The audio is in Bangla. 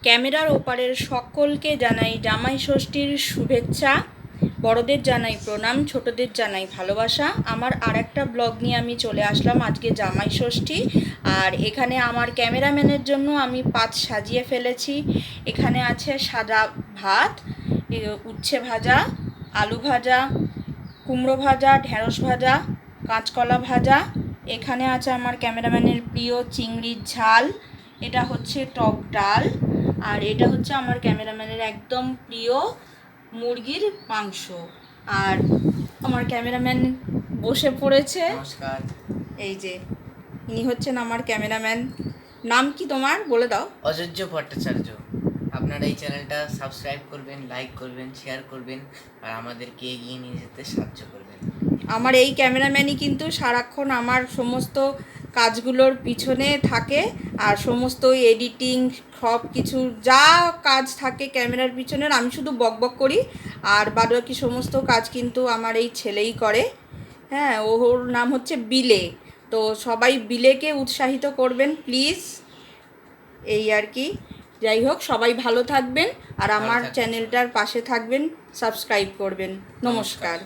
ক্যামেরার ওপারের সকলকে জানাই জামাই ষষ্ঠীর শুভেচ্ছা। বড়দের জানাই প্রণাম, ছোটদের জানাই ভালোবাসা। আমার আর একটা ব্লগ নিয়ে আমি চলে আসলাম। আজকে জামাই ষষ্ঠী, আর এখানে আমার ক্যামেরাম্যানের জন্য আমি পাত সাজিয়ে ফেলেছি। এখানে আছে সাদা ভাত, উচ্ছে ভাজা, আলু ভাজা, কুমড়ো ভাজা, ঢেঁড়স ভাজা, কাঁচকলা ভাজা। এখানে আছে আমার ক্যামেরাম্যানের প্রিয় চিংড়ির ঝাল, এটা হচ্ছে টক ডাল, আর এটা হচ্ছে আমার ক্যামেরাম্যানের একদম প্রিয় মুরগির মাংস। আর আমার ক্যামেরাম্যান বসে পড়েছে। নমস্কার। এই যে ইনি হচ্ছেন আমার ক্যামেরাম্যান। নাম কি তোমার বলে দাও? অযোধ্য ভট্টাচার্য। আপনারা এই চ্যানেলটা সাবস্ক্রাইব করবেন, লাইক করবেন, শেয়ার করবেন, আর আমাদেরকে এগিয়ে নিয়ে যেতে সাহায্য করবেন। আমার এই ক্যামেরাম্যানই কিন্তু সারাক্ষণ আমার সমস্ত কাজগুলোর পিছনে থাকে, আর সমস্ত এডিটিং সব কিছু যা কাজ থাকে ক্যামেরার পিছনের আমি শুধু বকবক করি, আর বাদবাকি সমস্ত কাজ কিন্তু আমার এই ছেলেই করে। হ্যাঁ, ওর নাম হচ্ছে বিলে। তো সবাই বিলেকে উৎসাহিত করবেন প্লিজ, এই আর কি। যাই হোক, সবাই ভালো থাকবেন আর আমার চ্যানেলটার পাশে থাকবেন, সাবস্ক্রাইব করবেন। নমস্কার।